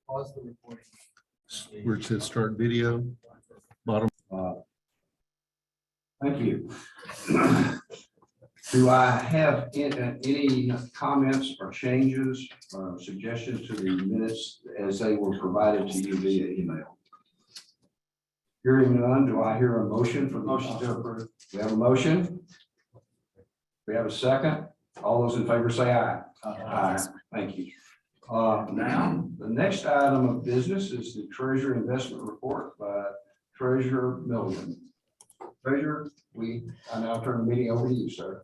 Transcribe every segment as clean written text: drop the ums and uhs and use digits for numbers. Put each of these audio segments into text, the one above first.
Pause the recording. Where it says start video, bottom. Thank you. Do I have any comments or changes or suggestions to the minutes as they were provided to you via email? Hearing none, do I hear a motion for the motion to approve? We have a motion. We have a second. All those in favor say aye. Aye. Thank you. Now, the next item of business is the Treasury Investment Report by Treasurer Milligan. Treasurer, I now turn the meeting over to you, sir.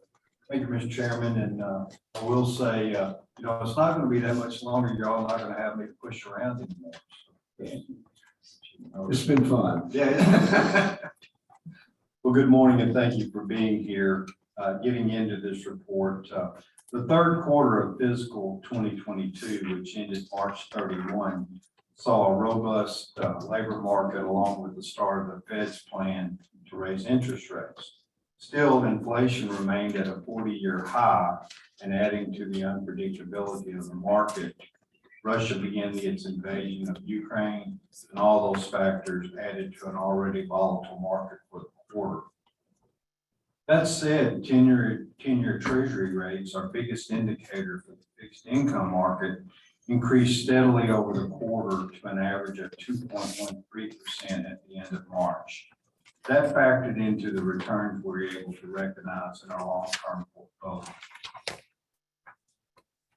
Thank you, Mr. Chairman, and I will say, it's not going to be that much longer. You're all not going to have me to push around anymore. It's been fun. Yeah. Well, good morning, and thank you for being here, getting into this report. The third quarter of fiscal 2022, which ended March 31, saw a robust labor market along with the start of the Fed's plan to raise interest rates. Still, inflation remained at a 40-year high, and adding to the unpredictability of the market, Russia began its invasion of Ukraine, and all those factors added to an already volatile market for the quarter. That said, 10-year Treasury rates, our biggest indicator for the fixed income market, increased steadily over the quarter to an average of 2.13% at the end of March. That factored into the returns we were able to recognize in our long-term portfolio.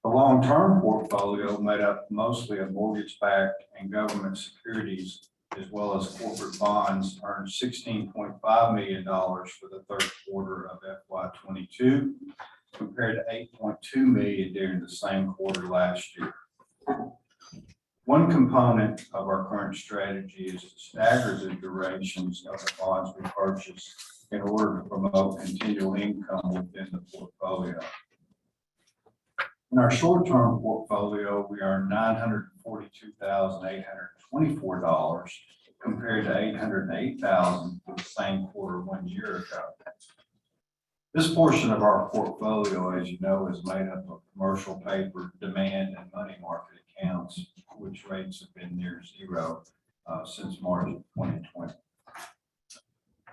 The long-term portfolio, made up mostly of mortgage-backed and government securities, as well as corporate bonds, earned $16.5 million for the third quarter of FY22, compared to $8.2 million during the same quarter last year. One component of our current strategy is to stagger the durations of the bonds we purchase in order to promote continual income within the portfolio. In our short-term portfolio, we earned $942,824 compared to $808,000 for the same quarter 1 year ago. This portion of our portfolio, as you know, is made up of commercial paper, demand, and money market accounts, which rates have been near zero since March of 2020.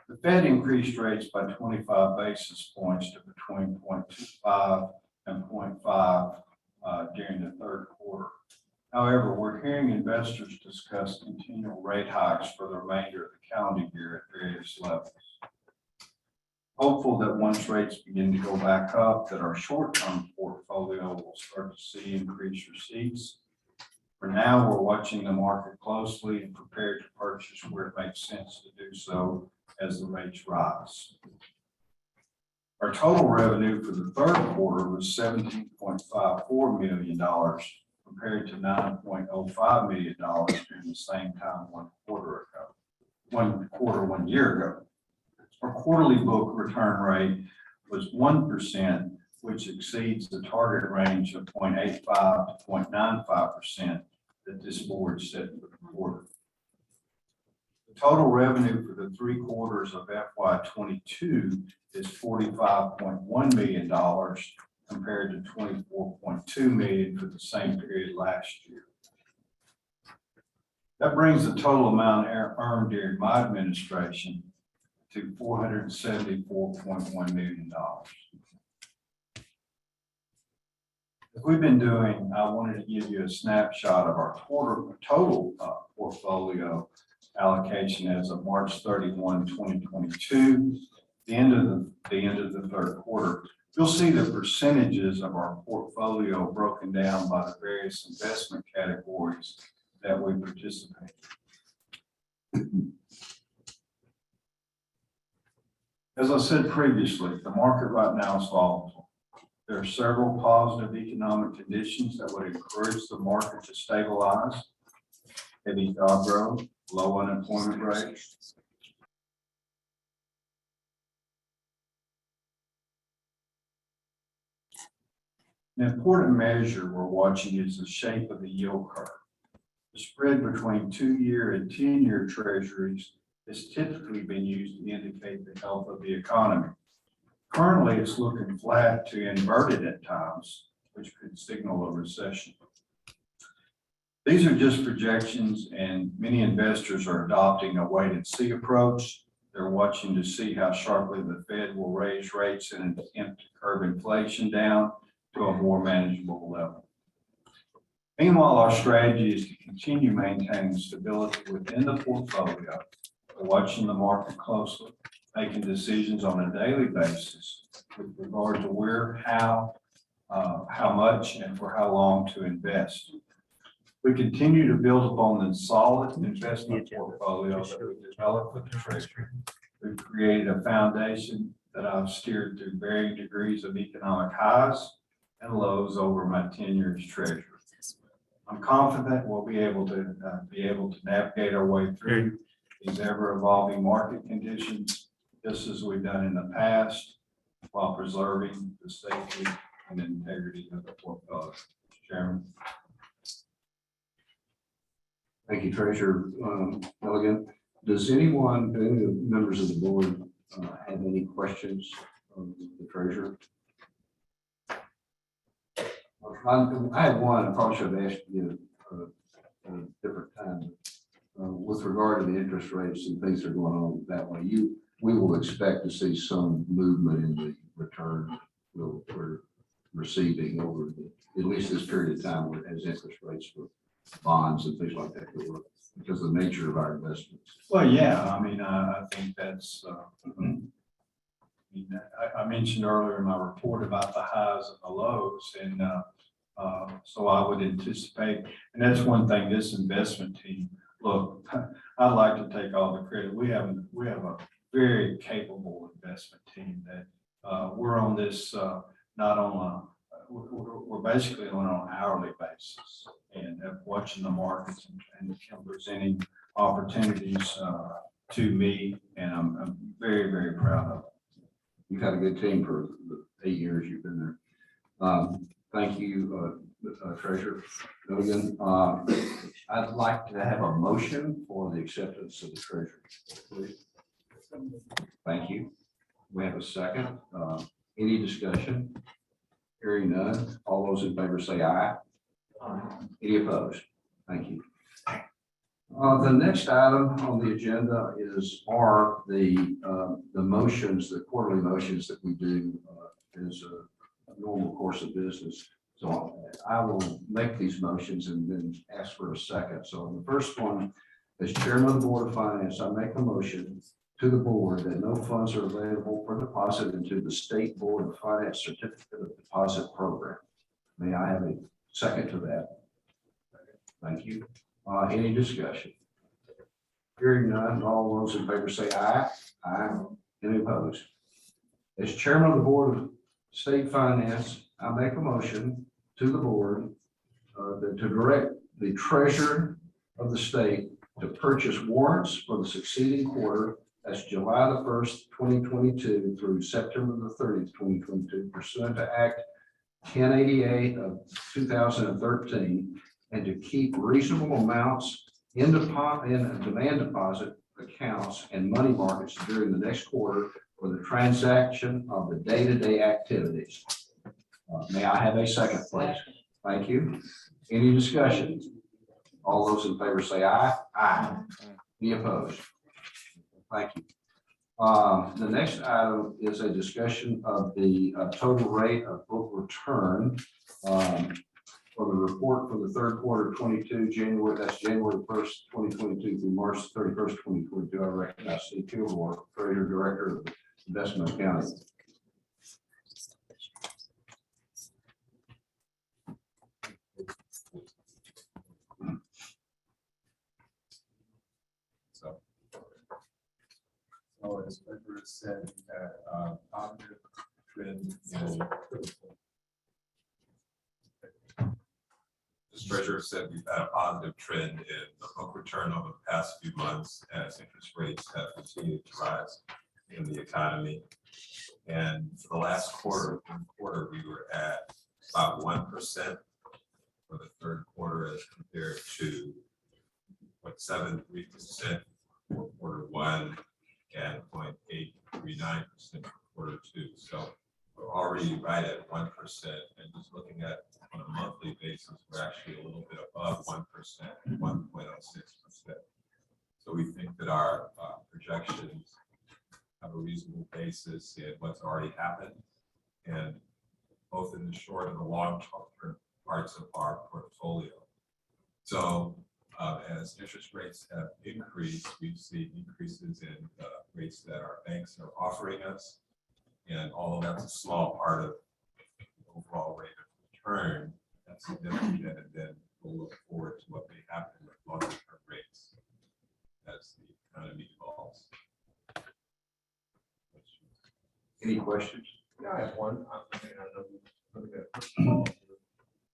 The Fed increased rates by 25 basis points to between 0.25 and 0.5 during the third quarter. However, we're hearing investors discuss continual rate hikes for the remainder of the calendar year at various levels. Hopeful that once rates begin to go back up, that our short-term portfolio will start to see increased receipts. For now, we're watching the market closely and prepared to purchase where it makes sense to do so as the rates rise. Our total revenue for the third quarter was $17.54 million compared to $9.05 million during the same time 1 year ago. Our quarterly book return rate was 1%, which exceeds the target range of 0.85 to 0.95% that this board set for the quarter. The total revenue for the 3 quarters of FY22 is $45.1 million compared to $24.2 million for the same period last year. That brings the total amount earned during my administration to $474.1 million. As we've been doing, I wanted to give you a snapshot of our total portfolio allocation as of March 31, 2022, the end of the third quarter. You'll see the percentages of our portfolio broken down by the various investment categories that we participate in. As I said previously, the market right now is volatile. There are several positive economic conditions that would encourage the market to stabilize: heavy job growth, low unemployment rates. An important measure we're watching is the shape of the yield curve. The spread between 2-year and 10-year treasuries has typically been used to indicate the health of the economy. Currently, it's looking flat to inverted at times, which could signal a recession. These are just projections, and many investors are adopting a wait-and-see approach. They're watching to see how sharply the Fed will raise rates in an attempt to curb inflation down to a more manageable level. Meanwhile, our strategy is to continue maintaining stability within the portfolio, watching the market closely, making decisions on a daily basis with regard to where, how much, and for how long to invest. We continue to build upon the solid investment portfolio that we developed with the Treasury. We've created a foundation that I've steered through varying degrees of economic highs and lows over my tenure as treasurer. I'm confident we'll be able to navigate our way through these ever-evolving market conditions, just as we've done in the past, while preserving the safety and integrity of the portfolio. Mr. Chairman. Thank you, Treasurer Milligan. Does any of the members of the board have any questions of the Treasurer? I have one. I probably should have asked you at a different time. With regard to the interest rates and things that are going on that way, we will expect to see some movement in the return we're receiving over at least this period of time as interest rates for bonds and things like that because of the nature of our investments. Well, yeah, I mean, I think that's, I mentioned earlier in my report about the highs and the lows, and so I would anticipate, and that's one thing this investment team, look, I'd like to take all the credit. We have a very capable investment team that we're on this, not on we're basically on an hourly basis and watching the markets and presenting opportunities to me, and I'm very, very proud of it. You've had a good team for the 8 years you've been there. Thank you, Treasurer Milligan. I'd like to have a motion for the acceptance of the Treasury, please. Thank you. We have a second. Any discussion? Hearing none. All those in favor say aye. Any opposed? Thank you. The next item on the agenda are the motions, the quarterly motions that we do as a normal course of business. So I will make these motions and then ask for a second. So the first one, as Chairman of the Board of Finance, I make a motion to the board that no funds are available for deposit into the State Board of Finance Certificate of Deposit Program. May I have a second to that? Thank you. Any discussion? Hearing none, all those in favor say aye. Aye. Any opposed? As Chairman of the Board of State Finance, I make a motion to the board to direct the Treasurer of the state to purchase warrants for the succeeding quarter. That's July the 1st, 2022 through September the 30th, 2022, pursuant to Act 1088 of 2013, and to keep reasonable amounts in demand deposit accounts and money markets during the next quarter for the transaction of the day-to-day activities. May I have a second, please? Thank you. Any discussion? All those in favor say aye. Aye. Any opposed? Thank you. The next item is a discussion of the total rate of book return for the report for the third quarter of 22, January 1st, 2022 through March 31st, 2022. I recognize Steve Kilgore, Treasurer Director of Investment Accounting. So as Treasurer said, that positive trend in As Treasurer said, we've had a positive trend in the book return over the past few months as interest rates have continued to rise in the economy. And for the last quarter, we were at about 1% for the third quarter as compared to 0.73% for quarter one and 0.839% for quarter two. So we're already right at 1%. And just looking at on a monthly basis, we're actually a little bit above 1%, 1.06%. So we think that our projections have a reasonable basis in what's already happened, and both in the short and the long term parts of our portfolio. So as interest rates have increased, we've seen increases in the rates that our banks are offering us. And although that's a small part of the overall rate of return, that's significant. And then we'll look forward to what may happen with longer term rates as the economy evolves. Any questions? Yeah, I have one. I mean, I know we're looking at first of all,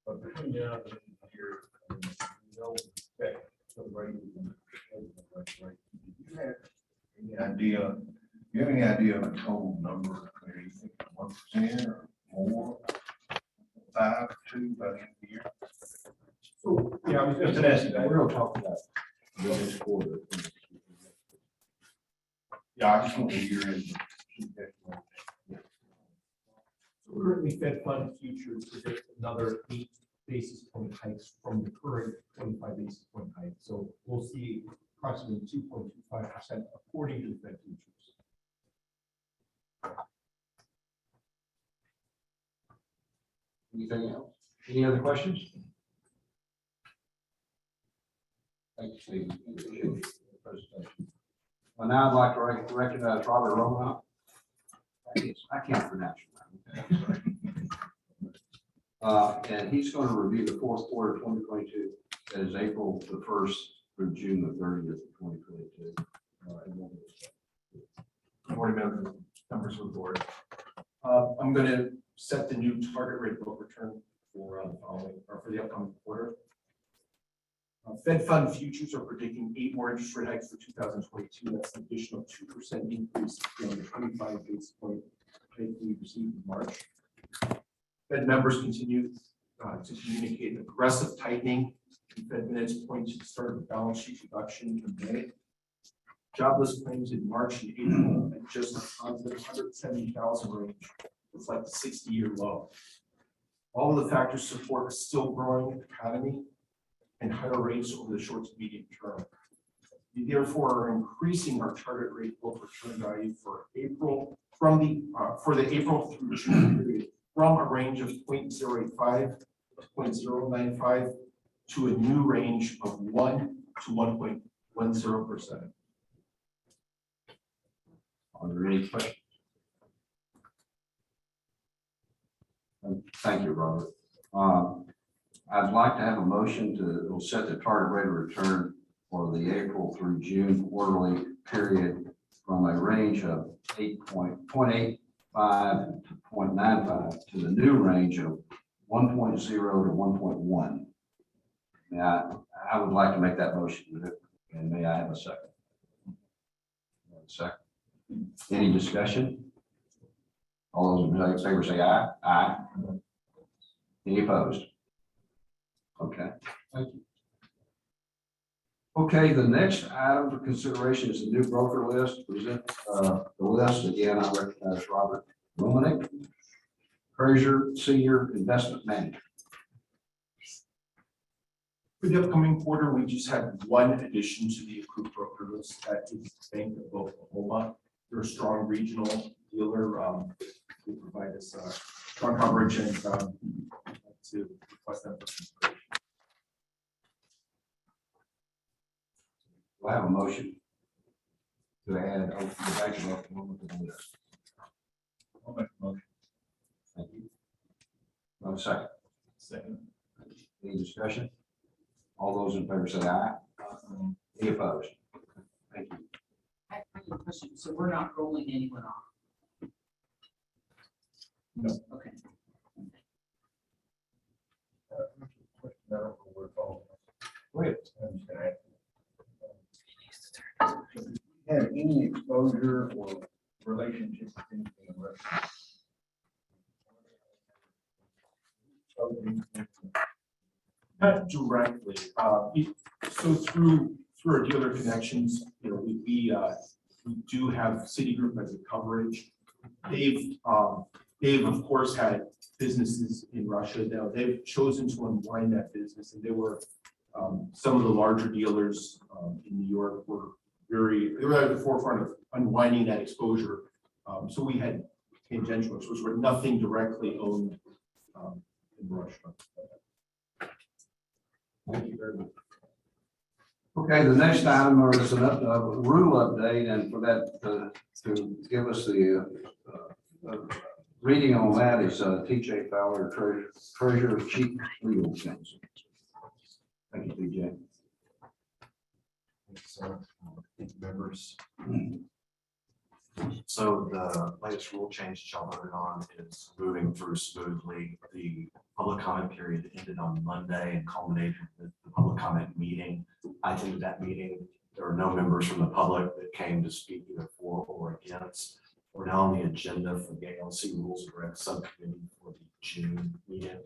but between now and the end of the year, you know, that the rate is going to right. Do you have any idea? Do you have any idea of a total number? Are you thinking 1% or more? 5 or 2 by the end of the year? So yeah, I was just asking. We're gonna talk about this quarter. Yeah, I just want to hear it. So currently Fed Fund futures predict another 8 basis point hikes from the current 25 basis point hike. So we'll see approximately 2.25% according to the Fed futures. Anything else? Any other questions? Thank you, Steve. Appreciate the presentation. Well, now I'd like to recognize Robert Roman. I can't pronounce your name. And he's going to review the fourth quarter of 2022. That is April the 1st through June the 30th of 2022. Board members of the board. I'm going to set the new target rate book return for the following, or for the upcoming quarter. Fed Fund futures are predicting 8 more interest rate hikes for 2022. That's an additional 2% increase from the 25 basis point hike we received in March. Fed members continue to communicate an aggressive tightening. Fed minutes point to the start of the balance sheet reduction in May. Jobless claims in March and April at just a positive 170,000 range. It's like the 60-year low. All of the factors support a still growing economy and higher rates over the short to medium term. We therefore are increasing our target rate book return value for April for the April through June period from a range of 0.085 to 0.095 to a new range of 1 to 1.10%. Are there any questions? Thank you, Robert. I'd like to have a motion to set the target rate of return for the April through June quarterly period from a range of 0.85 to 0.95 to the new range of 1.0 to 1.1. Now, I would like to make that motion, and may I have a second? Second. Any discussion? All those in favor say aye. Aye. Any opposed? Okay, thank you. Okay, the next item for consideration is the new broker list. Present the list. Again, I recognize Robert Romanek, Treasurer, Senior Investment Manager. For the upcoming quarter, we just had one addition to the approved broker list. That is Bank of Oklahoma. They're a strong regional dealer. They provide us strong coverage and to request them for consideration. Do I have a motion to add the Bank of Oklahoma to the list? I'll make a motion. Thank you. No second. Second. Any discussion? All those in favor say aye. Any opposed? Thank you. I have a question. So we're not rolling anyone off? No. Okay. I don't know where it's all. Go ahead. I'm just gonna ask you. Have any exposure or relationship with anything in Russia? Not directly. So through our dealer connections, you know, we do have Citigroup as a coverage. They've They've, of course, had businesses in Russia. Now, they've chosen to unwind that business, and they were, some of the larger dealers in New York were they were at the forefront of unwinding that exposure. So we had tangential exposure, but nothing directly owned in Russia. Thank you very much. Okay, the next item is a rule update, and for that, to give us the reading on that is TJ Fowler, Treasurer, Chief Legal Counsel. Thank you, TJ. So, members. So the latest rule change y'all voted on is moving through smoothly. The public comment period ended on Monday and culminated with the public comment meeting. I attended that meeting. There were no members from the public that came to speak either for or against. We're now on the agenda for the ALC Rules and Regs Subcommittee for the June meeting.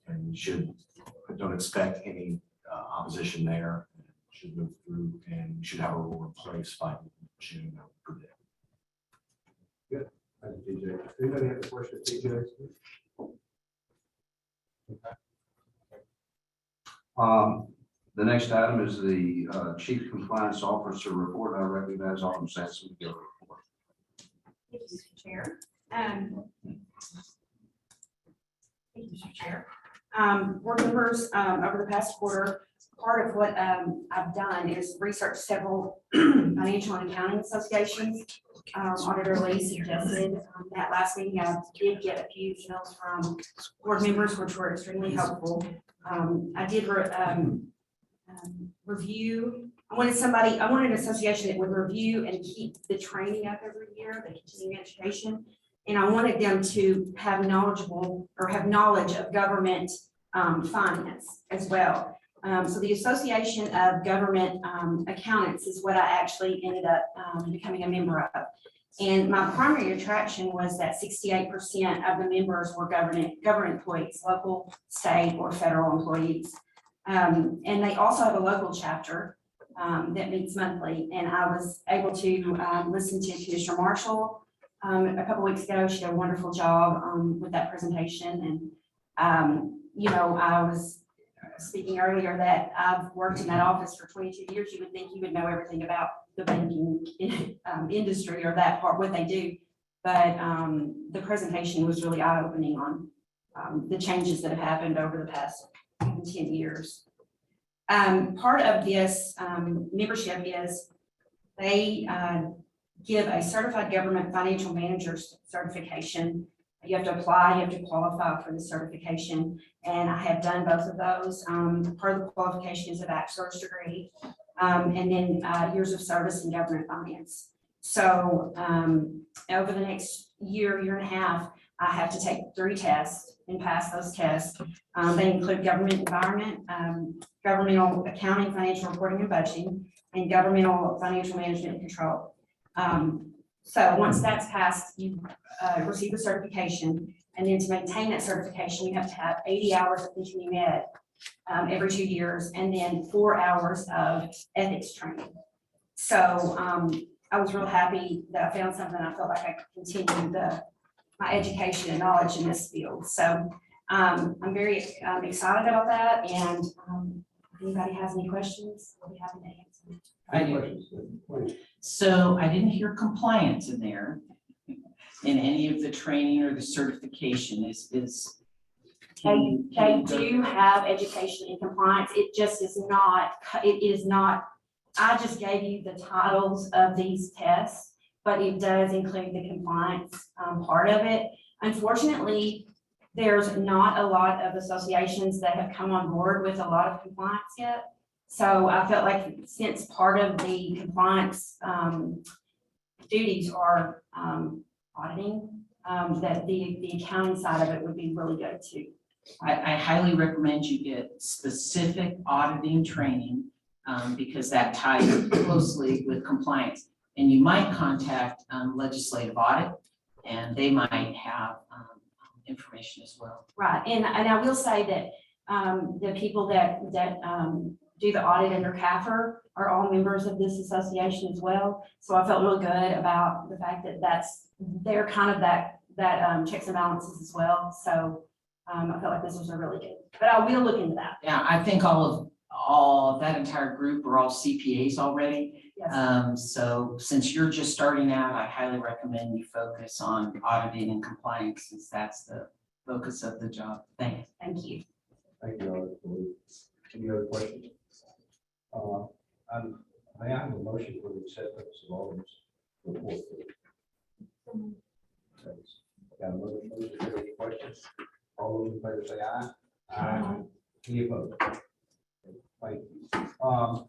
And don't expect any opposition there. Should move through and we should have a rule in place by June, I would predict. Thank you, TJ. Anybody have a question, TJ? The next item is the Chief Compliance Officer report. I recognize Alderman Sampson to give a report. Thank you, Mr. Chair. Thank you, Mr. Chair. Board members, over the past quarter, part of what I've done is research several financial and accounting associations. Auditor Lee suggested that last meeting. I did get a few emails from board members, which were extremely helpful. I did review. I wanted an association that would review and keep the training up every year, the continuing education. And I wanted them to have knowledge of government finance as well. So the Association of Government Accountants is what I actually ended up becoming a member of. And my primary attraction was that 68% of the members were government employees, local, state, or federal employees. And they also have a local chapter that meets monthly. And I was able to listen to Commissioner Marshall a couple weeks ago. She did a wonderful job with that presentation. And, I was speaking earlier that I've worked in that office for 22 years. You would think you would know everything about the banking industry or that part, what they do. But the presentation was really eye-opening on the changes that have happened over the past 10 years. Part of this membership is they give a certified government financial manager's certification. You have to apply, you have to qualify for the certification, and I have done both of those. Part of the qualification is a bachelor's degree, and then years of service in government finance. So over the next year and a half, I have to take 3 tests and pass those tests. They include government environment, governmental accounting, financial reporting and budgeting, and governmental financial management and control. So once that's passed, you receive a certification, and then to maintain that certification, you have to have 80 hours of continuing ed every 2 years, and then 4 hours of ethics training. So I was real happy that I found something I felt like I could continue my education and knowledge in this field. So I'm very excited about that, and if anybody has any questions, I'll be happy to answer. I do. So I didn't hear compliance in there in any of the training or the certification They do have education and compliance. It just is not, I just gave you the titles of these tests, but it does include the compliance part of it. Unfortunately, there's not a lot of associations that have come on board with a lot of compliance yet. So I felt like since part of the compliance duties are auditing, that the accounting side of it would be really good too. I highly recommend you get specific auditing training because that ties closely with compliance. And you might contact legislative audit, and they might have information as well. Right, and I will say that the people that do the audit under CAFR are all members of this association as well. So I felt really good about the fact that they're kind of that checks and balances as well. So I felt like this was a really good, but I will look into that. Yeah, I think all of that entire group are all CPAs already. Yes. So since you're just starting out, I highly recommend you focus on auditing and compliance, since that's the focus of the job. Thanks. Thank you. Thank you, Audit. Any other questions? May I have a motion for the acceptance of all of this report? Got a motion, any questions? All those in favor say aye. Aye. Any opposed? Thank you.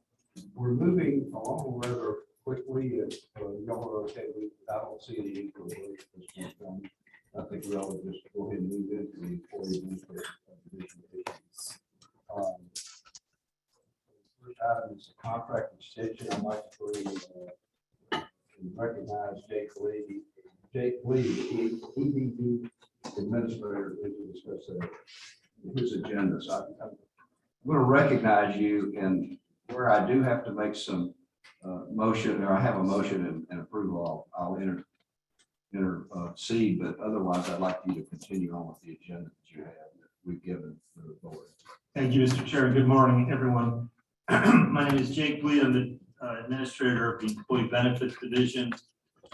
We're moving along rather quickly. If y'all are okay, I don't see any inquiry at this point. I think we ought to just go ahead and move into the employee benefit division issues. First item is a contract extension. I'd like to recognize Jake Lee. Jake Lee, EDD administrator, to discuss his agenda. So I'm going to recognize you, and where I do have to make some motion, or I have a motion and approval, I'll intercede, but otherwise I'd like you to continue on with the agenda that you have that we've given to the board. Thank you, Mr. Chair. Good morning, everyone. My name is Jake Lee. I'm the administrator of the Employee Benefits Division.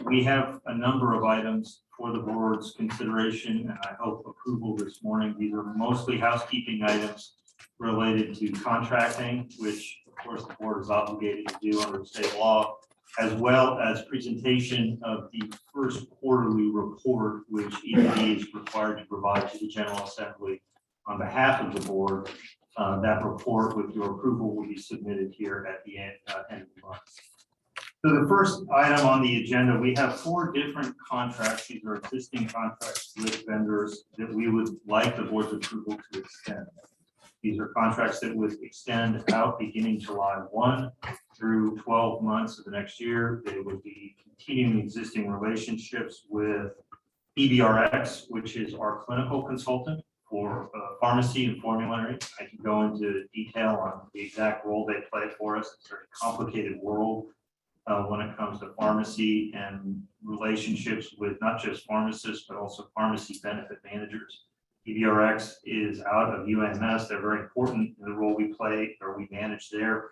We have a number of items for the board's consideration, and I hope approval this morning. These are mostly housekeeping items related to contracting, which of course the board is obligated to do under state law, as well as presentation of the first quarterly report, which ED is required to provide to the General Assembly on behalf of the board. That report, with your approval, will be submitted here at the end of the month. So the first item on the agenda, we have 4 different contracts. These are existing contracts with vendors that we would like the board's approval to extend. These are contracts that would extend out beginning July 1 through 12 months of the next year. They would be continuing existing relationships with EBRX, which is our clinical consultant for pharmacy and formulary. I can go into detail on the exact role they play for us. It's a very complicated world when it comes to pharmacy and relationships with not just pharmacists, but also pharmacy benefit managers. EBRX is out of UMS. They're very important in the role we play or we manage there.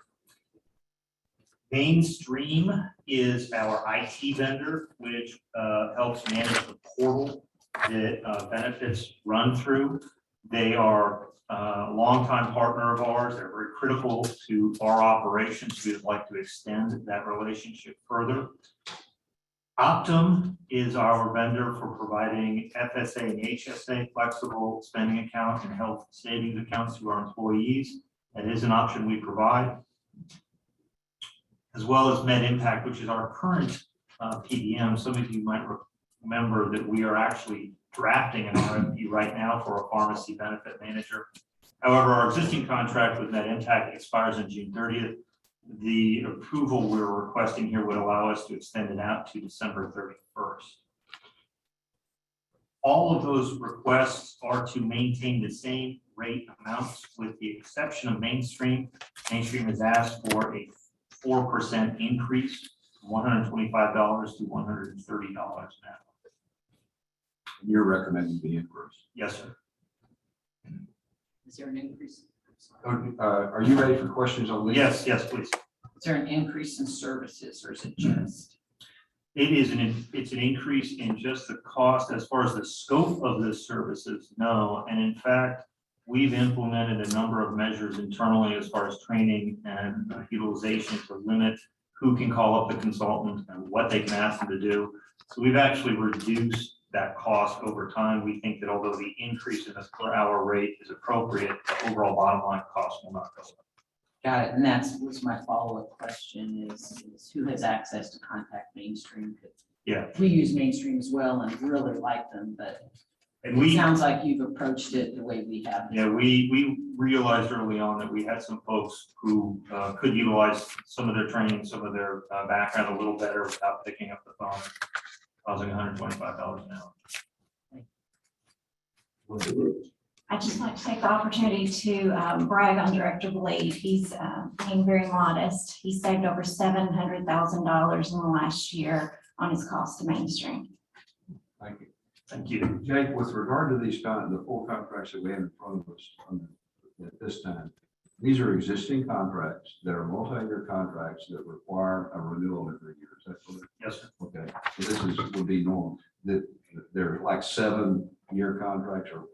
Mainstream is our IT vendor, which helps manage the portal that benefits run through. They are a longtime partner of ours. They're very critical to our operations. We would like to extend that relationship further. Optum is our vendor for providing FSA and HSA flexible spending account and health savings accounts to our employees. That is an option we provide, as well as MedImpact, which is our current PBM. Some of you might remember that we are actually drafting an RFP right now for a pharmacy benefit manager. However, our existing contract with MedImpact expires on June 30th. The approval we're requesting here would allow us to extend it out to December 31st. All of those requests are to maintain the same rate amounts with the exception of Mainstream. Mainstream has asked for a 4% increase, $125 to $130 an hour. You're recommending the increase? Yes, sir. Is there an increase? Are you ready for questions on this? Yes, yes, please. Is there an increase in services, or is it just? It's an increase in just the cost. As far as the scope of the services, no. And in fact, we've implemented a number of measures internally as far as training and utilization to limit who can call up the consultant and what they can ask them to do. So we've actually reduced that cost over time. We think that although the increase in the per hour rate is appropriate, the overall bottom line cost will not go up. Got it, and was my follow-up question is who has access to contact Mainstream? 'Cause Yeah. we use Mainstream as well and really like them, but And it sounds like you've approached it the way we have. Yeah, we realized early on that we had some folks who could utilize some of their training, some of their background a little better without picking up the phone, causing $125 an hour. I'd just like to take the opportunity to brag on Director Blade. He's being very modest. He saved over $700,000 in the last year on his cost to Mainstream. Thank you. Thank you. Jake, with regard to the 4 contracts that we have in front of us at this time, these are existing contracts that are multi-year contracts that require a renewal every year. Is that correct? Yes, sir. Okay, so would be normal. That they're like 7-year contracts or,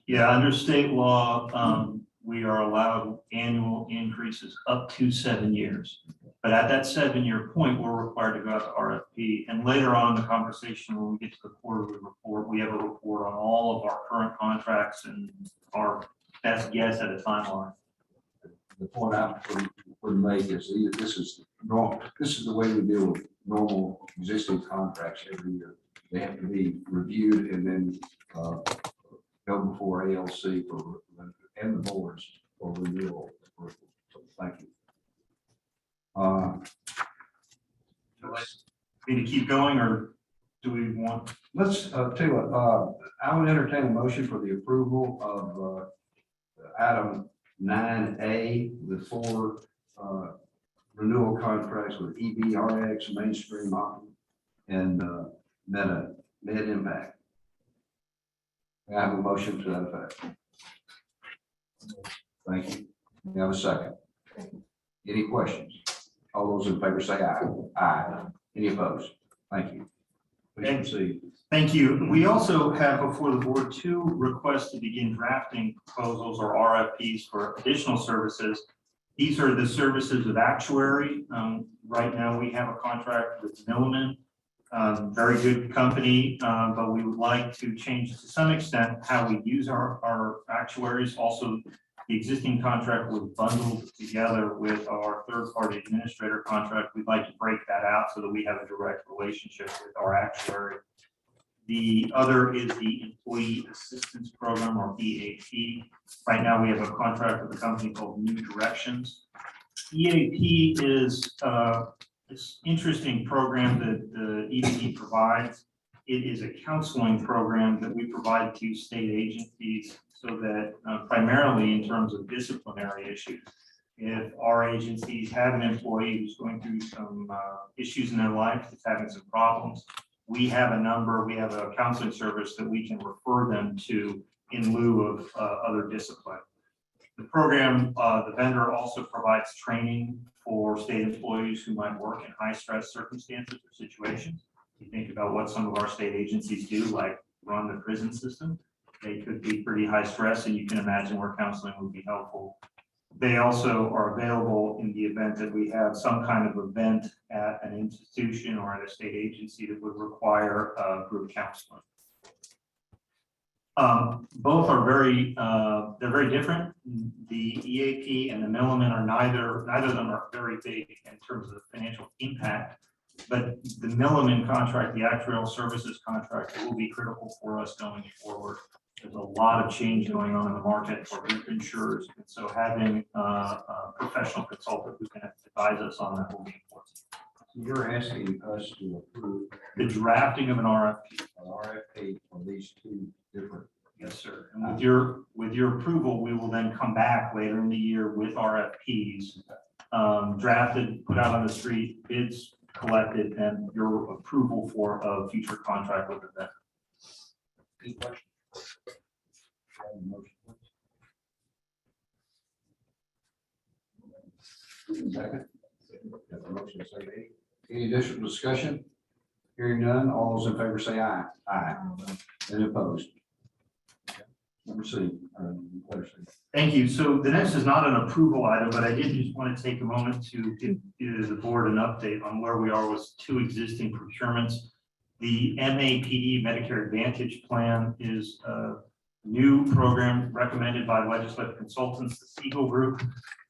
Yeah, under state law, we are allowed annual increases up to 7 years. But at that 7-year point, we're required to go out to RFP. And later on in the conversation, when we get to the quarterly report, we have a report on all of our current contracts and our best guess at a timeline. the point I would make is this is normal. This is the way we deal with normal existing contracts every year. They have to be reviewed and then go before ALC and the boards for renewal. So thank you. Need to keep going, or do we want? Let's tell you what, I would entertain a motion for the approval of item 9A, the 4 renewal contracts with EBRX, Mainstream Optum, and Med Impact. I have a motion to that effect. Thank you. We have a second. Any questions? All those in favor say aye. Aye. Any opposed? Thank you. Please proceed. Thank you. We also have before the board 2 requests to begin drafting proposals or RFPs for additional services. These are the services of actuary. Right now, we have a contract with Milliman, very good company, but we would like to change to some extent how we use our actuaries. Also, the existing contract was bundled together with our third-party administrator contract. We'd like to break that out so that we have a direct relationship with our actuary. The other is the Employee Assistance Program, or EAP. Right now, we have a contract with a company called New Directions. EAP is this interesting program that the EAP provides. It is a counseling program that we provide to state agencies so that primarily in terms of disciplinary issues. If our agencies have an employee who's going through some issues in their life, that's having some problems, we have a counseling service that we can refer them to in lieu of other discipline. The program, the vendor also provides training for state employees who might work in high stress circumstances or situations. You think about what some of our state agencies do, like run the prison system. They could be pretty high stress, and you can imagine where counseling would be helpful. They also are available in the event that we have some kind of event at an institution or at a state agency that would require group counseling. Both are they're very different. The EAP and the Milliman are neither of them are very big in terms of the financial impact, but the Milliman contract, the actuarial services contract, will be critical for us going forward. There's a lot of change going on in the market for group insurers, and so having a professional consultant who can advise us on that will be important. You're asking us to approve The drafting of an RFP. an RFP for these 2 different. Yes, sir. And with your approval, we will then come back later in the year with RFPs drafted, put out on the street, bids collected, and your approval for a future contract with them. Any questions? Second. Got the motion, second. Any additional discussion? Hearing none, all those in favor say aye. Aye. Any opposed? Number C. Thank you. So the next is not an approval item, but I did just want to take a moment to give the board an update on where we are with 2 existing procurements. The MAPD Medicare Advantage Plan is a new program recommended by legislative consultants, the Siegel Group.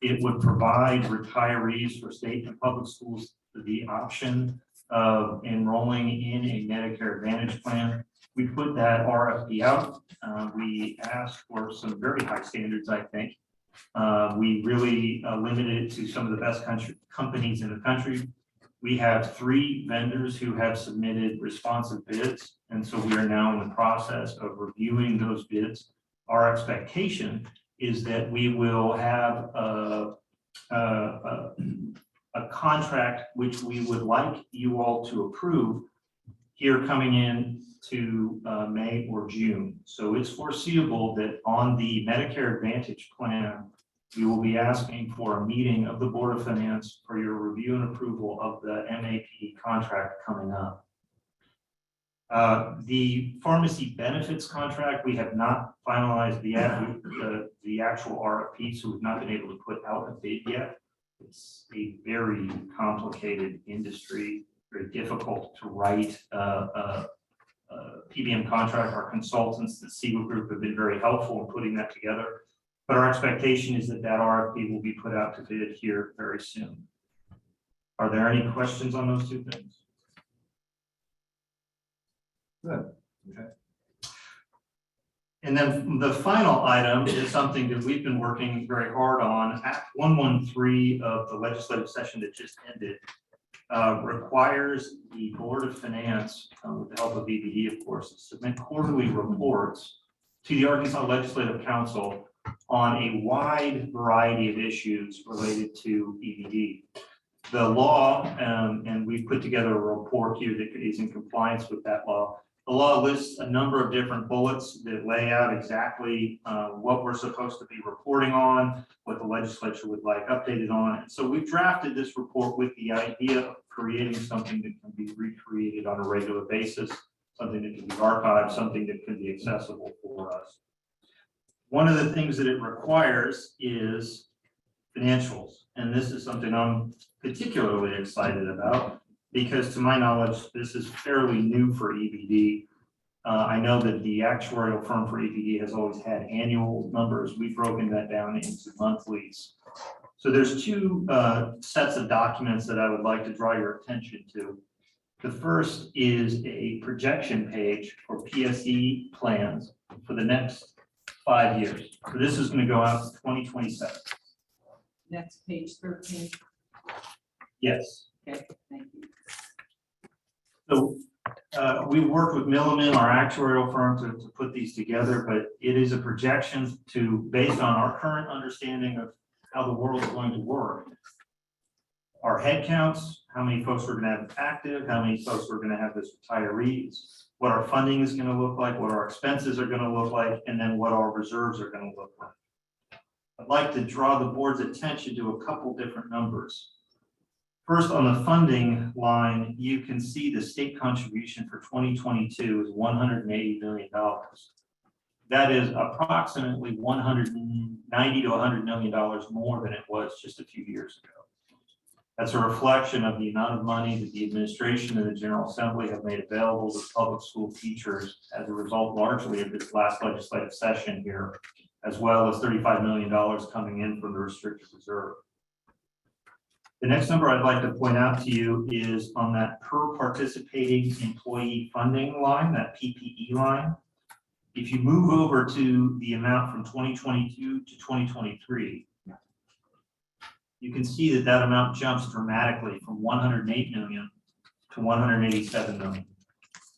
It would provide retirees for state and public schools the option of enrolling in a Medicare Advantage plan. We put that RFP out. We asked for some very high standards, I think. We really limited it to some of the best companies in the country. We have 3 vendors who have submitted responsive bids, and so we are now in the process of reviewing those bids. Our expectation is that we will have a contract which we would like you all to approve here coming in to May or June. So it's foreseeable that on the Medicare Advantage plan, we will be asking for a meeting of the Board of Finance for your review and approval of the MAP contract coming up. The pharmacy benefits contract, we have not finalized the actual RFP, so we've not been able to put out a bid yet. It's a very complicated industry, very difficult to write PBM contract. Our consultants, the Siegel Group, have been very helpful in putting that together. But our expectation is that that RFP will be put out to bid here very soon. Are there any questions on those two things? Good, okay. And then the final item is something that we've been working very hard on. Act 113 of the legislative session that just ended requires the Board of Finance, with the help of EBD, of course, to submit quarterly reports to the Arkansas Legislative Council on a wide variety of issues related to EBD. The law, and we've put together a report here that is in compliance with that law. The law lists a number of different bullets that lay out exactly what we're supposed to be reporting on, what the legislature would like updated on. And so we've drafted this report with the idea of creating something that can be recreated on a regular basis, something that can be archived, something that can be accessible for us. One of the things that it requires is financials. And this is something I'm particularly excited about, because to my knowledge, this is fairly new for EBD. I know that the actuarial firm for EBD has always had annual numbers. We've broken that down into monthlies. So there's two sets of documents that I would like to draw your attention to. The first is a projection page for PSE plans for the next 5 years. So this is going to go out to 2027. Next page 13. Yes. Okay, thank you. So we worked with Milliman, our actuarial firm, to put these together, but it is a projection based on our current understanding of how the world is going to work. Our head counts, how many folks we're going to have active, how many folks we're going to have as retirees, what our funding is going to look like, what our expenses are going to look like, and then what our reserves are going to look like. I'd like to draw the board's attention to a couple different numbers. First, on the funding line, you can see the state contribution for 2022 is $180 million. That is approximately $190 to $100 million more than it was just a few years ago. That's a reflection of the amount of money that the administration and the General Assembly have made available to public school teachers as a result largely of this last legislative session here, as well as $35 million coming in from the restricted reserve. The next number I'd like to point out to you is on that per participating employee funding line, that PPE line. If you move over to the amount from 2022 to 2023, you can see that that amount jumps dramatically from 108 million to 187 million.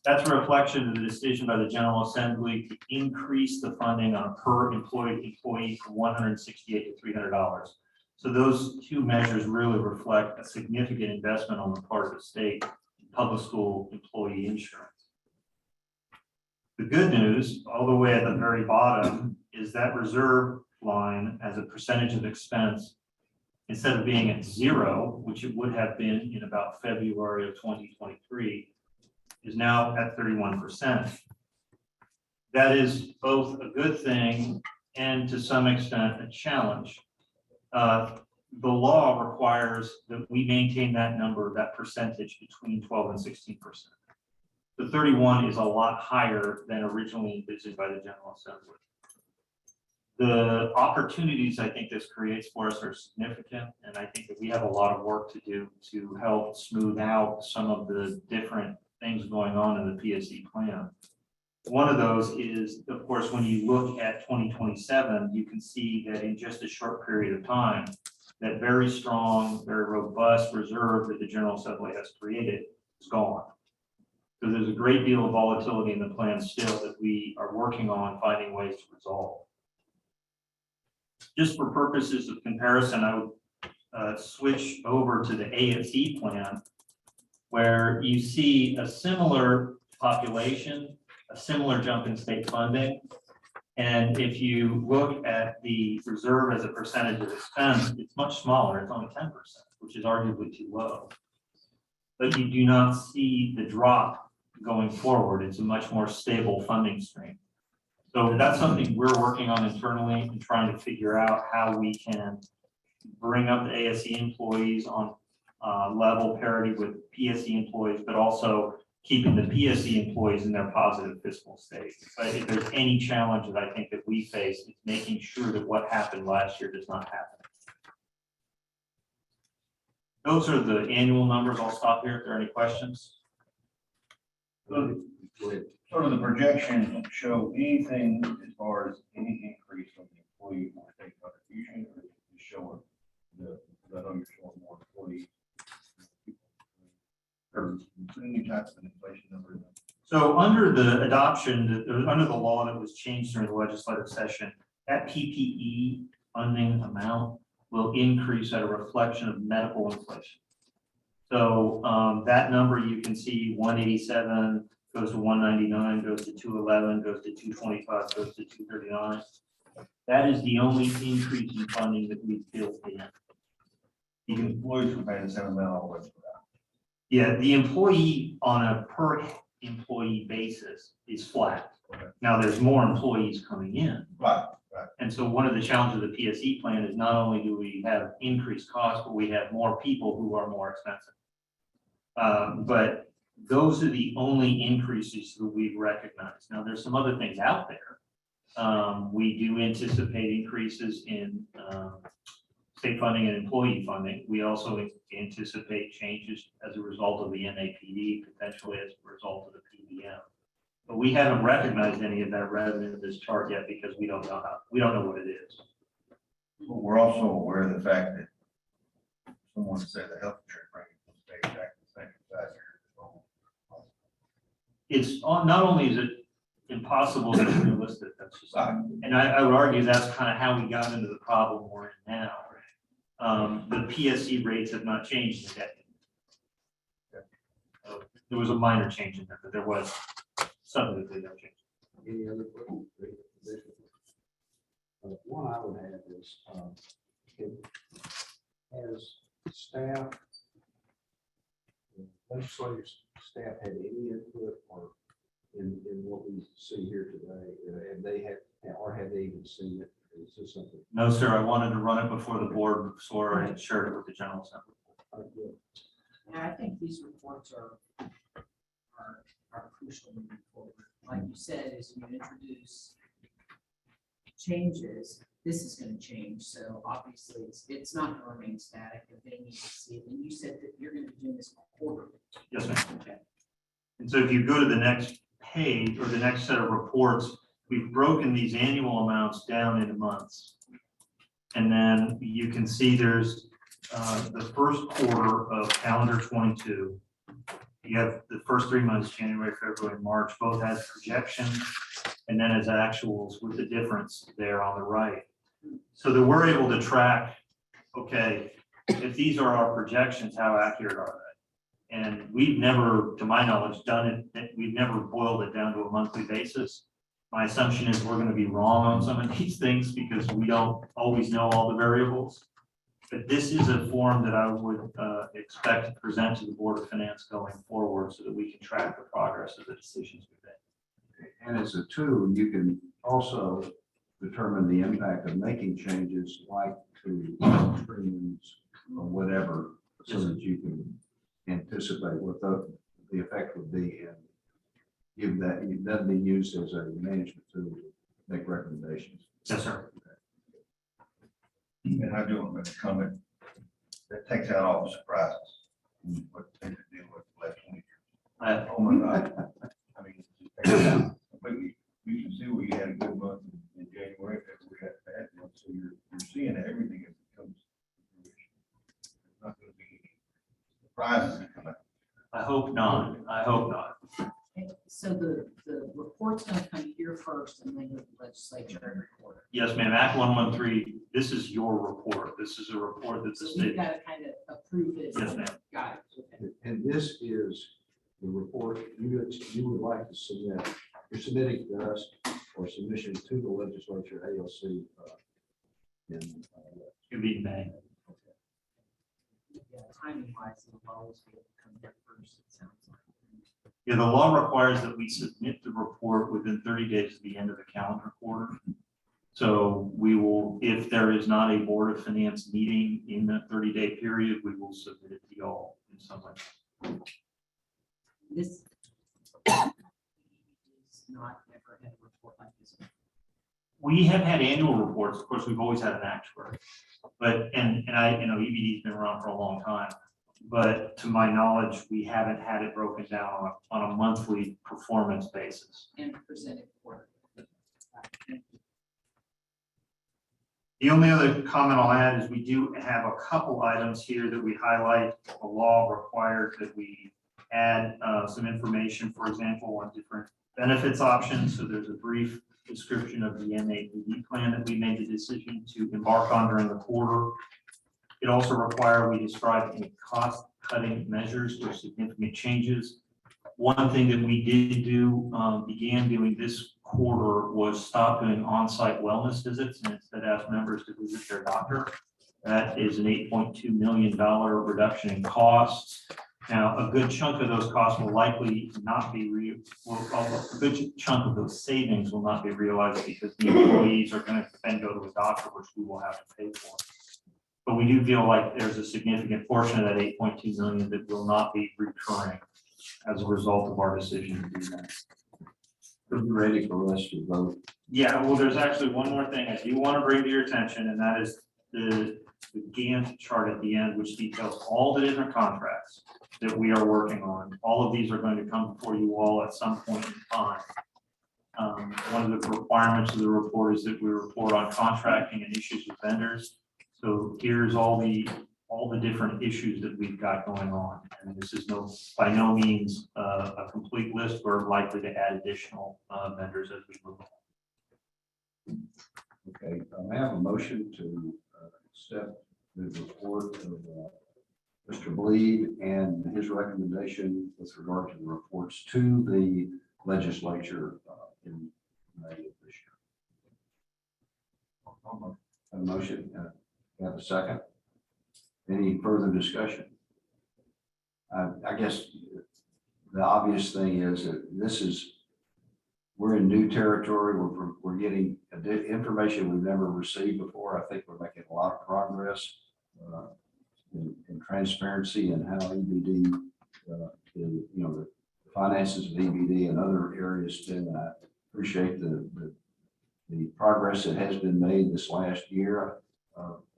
That's a reflection of the decision by the General Assembly to increase the funding on a per employee from $168 to $300. So those two measures really reflect a significant investment on the part of the state in public school employee insurance. The good news, all the way at the very bottom, is that reserve line as a percentage of expense, instead of being at 0, which it would have been in about February of 2023, is now at 31%. That is both a good thing and to some extent a challenge. The law requires that we maintain that number, that percentage between 12 and 16%. The 31 is a lot higher than originally envisioned by the General Assembly. The opportunities I think this creates for us are significant, and I think that we have a lot of work to do to help smooth out some of the different things going on in the PSE plan. One of those is, of course, when you look at 2027, you can see that in just a short period of time, that very strong, very robust reserve that the General Assembly has created is gone. So there's a great deal of volatility in the plan still that we are working on finding ways to resolve. Just for purposes of comparison, I would switch over to the AFC plan, where you see a similar population, a similar jump in state funding. And if you look at the reserve as a percentage of expense, it's much smaller. It's only 10%, which is arguably too low. But you do not see the drop going forward. It's a much more stable funding stream. So that's something we're working on internally and trying to figure out how we can bring up the ASE employees on level parity with PSE employees, but also keeping the PSE employees in their positive fiscal state. But if there's any challenge that I think that we face, it's making sure that what happened last year does not happen. Those are the annual numbers. I'll stop here if there are any questions. Sort of the projections show anything as far as any increase from the employee or state contribution, or is showing I know you're showing more employees. Or any types of inflation numbers. So under the adoption, under the law that was changed during the legislative session, that PPE funding amount will increase at a reflection of medical inflation. So that number you can see 187 goes to 199, goes to 211, goes to 225, goes to 239. That is the only increase in funding that we've built in. The employees were paying the same amount all the way through. Yeah, the employee on a per employee basis is flat. Okay. Now, there's more employees coming in. Right. And so one of the challenges of the PSE plan is not only do we have increased costs, but we have more people who are more expensive. But those are the only increases that we've recognized. Now, there's some other things out there. We do anticipate increases in state funding and employee funding. We also anticipate changes as a result of the NAPD, potentially as a result of the PBM. But we haven't recognized any of that revenue in this chart yet because we don't know what it is. But we're also aware of the fact that someone said the health insurance rate will stay back the same as last year. It's not only is it impossible, it's realistic. That's just, and I would argue that's kind of how we got into the problem we're in now. The PSC rates have not changed in a decade. There was a minor change in there, but there was something that they don't change. Any other questions? One I would have is, has staff, legislative staff had any input or in what we see here today? Have they had, or have they even seen it? Is this something? No, sir, I wanted to run it before the board, so I shared it with the General Assembly. Yeah, I think these reports are crucial moving forward. Like you said, as you introduce changes, this is going to change. So obviously, it's not going to remain static, but they need to see it. And you said that you're going to be doing this quarterly. Yes, ma'am. Okay. And so if you go to the next page or the next set of reports, we've broken these annual amounts down into months. And then you can see there's the first quarter of calendar 22. You have the first 3 months, January, February, and March, both as projections and then as actuals with the difference there on the right. So that we're able to track, okay, if these are our projections, how accurate are they? And we've never, to my knowledge, done it. We've never boiled it down to a monthly basis. My assumption is we're going to be wrong on some of these things because we don't always know all the variables. But this is a form that I would expect to present to the Board of Finance going forward so that we can track the progress of the decisions we've made. And as a tool, you can also determine the impact of making changes like to premiums or whatever, so that you can anticipate what the effect would be and give that, that be used as a management tool to make recommendations. Yes, sir. And I do want to make a comment that takes out all the surprises. What they could deal with the last 20 years. Oh my God. I mean, completely. You can see where you had a good month in January, February, had a bad month. So you're seeing everything as it comes to fruition. There's not going to be any surprises that come out. I hope not. I hope not. So the report's going to come here first and then go to the legislature every quarter. Yes, ma'am. Act 113, this is your report. This is a report that the So state. we've got to kind of approve it. Yes, ma'am. Got it. Okay. And this is the report you would like to submit, you're submitting to us or submission to the legislature, ALC. It'd be May. Yeah, timing wise, it'll always be able to come here first, it sounds like. Yeah, the law requires that we submit the report within 30 days of the end of the calendar quarter. So we will, if there is not a Board of Finance meeting in that 30-day period, we will submit it to y'all in some way. This is not ever had a report like this. We have had annual reports. Of course, we've always had an actuary. But, and I, EBD's been around for a long time. But to my knowledge, we haven't had it broken down on a monthly performance basis. And presented for. The only other comment I'll add is we do have a couple items here that we highlight. The law required that we add some information, for example, on different benefits options. So there's a brief description of the MAPD plan that we made the decision to embark on during the quarter. It also required we describe any cost-cutting measures or significant changes. One thing that we did do, began doing this quarter, was stop doing on-site wellness visits and instead ask members to visit their doctor. That is an $8.2 million reduction in costs. Now, a good chunk of those costs will likely not be a good chunk of those savings will not be realized because the employees are going to then go to a doctor, which we will have to pay for. But we do feel like there's a significant portion of that 8.2 million that will not be recurring as a result of our decision to do that. Are you ready for us to vote? Yeah, well, there's actually one more thing I do want to bring to your attention, and that is the Gantt chart at the end, which details all the different contracts that we are working on. All of these are going to come before you all at some point in time. One of the requirements of the report is that we report on contracting and issues with vendors. So here's all the different issues that we've got going on. And this is by no means a complete list. We're likely to add additional vendors as we move on. Okay, I have a motion to accept the report of Mr. Bleed and his recommendation with regard to the reports to the legislature in May of this year. A motion, have a second? Any further discussion? I guess the obvious thing is that we're in new territory. We're getting information we've never received before. I think we're making a lot of progress in transparency and how EBD, the finances of EBD and other areas too. And I appreciate the progress that has been made this last year.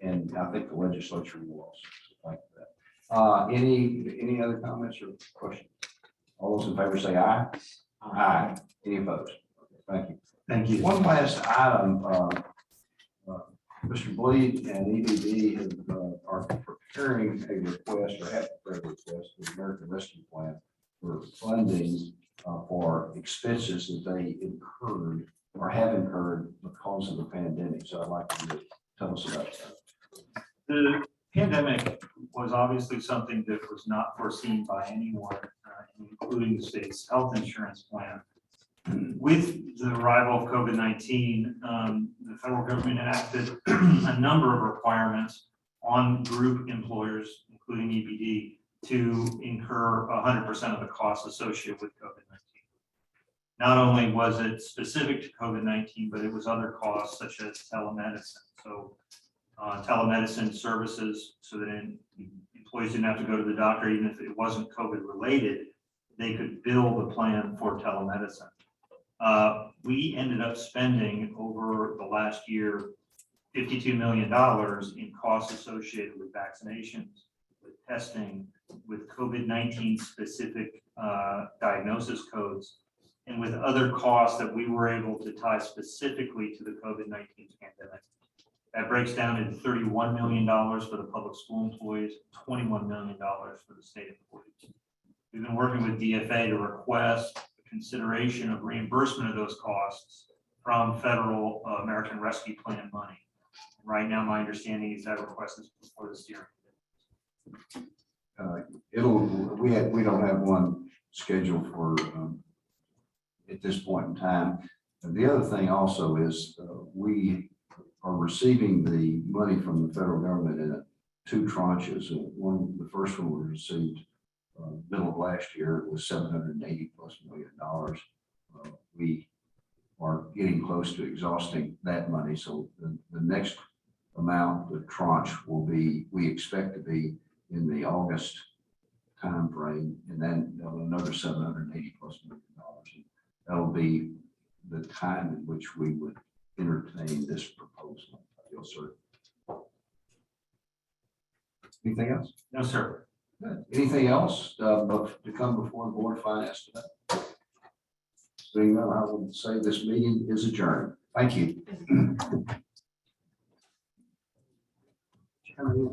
And I think the legislature will also. Thank you for that. Any other comments or questions? All those in favor say aye. Aye. Any opposed? Okay, thank you. Thank you. One last item. Mr. Bleed and EBD are preparing a request or have prepared a request to the American Rescue Plan for funding for expenses that they incurred or have incurred because of the pandemic. So I'd like to tell us about that. The pandemic was obviously something that was not foreseen by anyone, including the state's health insurance plan. With the arrival of COVID-19, the federal government enacted a number of requirements on group employers, including EBD, to incur 100% of the costs associated with COVID-19. Not only was it specific to COVID-19, but it was other costs such as telemedicine. So telemedicine services, so that employees didn't have to go to the doctor, even if it wasn't COVID related, they could bill the plan for telemedicine. We ended up spending over the last year $52 million in costs associated with vaccinations, with testing, with COVID-19 specific diagnosis codes, and with other costs that we were able to tie specifically to the COVID-19 pandemic. That breaks down into $31 million for the public school employees, $21 million for the state employees. We've been working with DFA to request consideration of reimbursement of those costs from federal American Rescue Plan money. Right now, my understanding is that request is before the steering. We don't have one scheduled for, at this point in time. And the other thing also is, we are receiving the money from the federal government in two tranches. The first one we received middle of last year. It was $780+ million. We are getting close to exhausting that money. So the next amount, the tranche will be, we expect to be in the August timeframe, and then another $780+ million. That'll be the time in which we would entertain this proposal. Yes, sir. Anything else? No, sir. Good. Anything else to come before the Board of Finance today? Seeing none, I will say this meeting is adjourned. Thank you.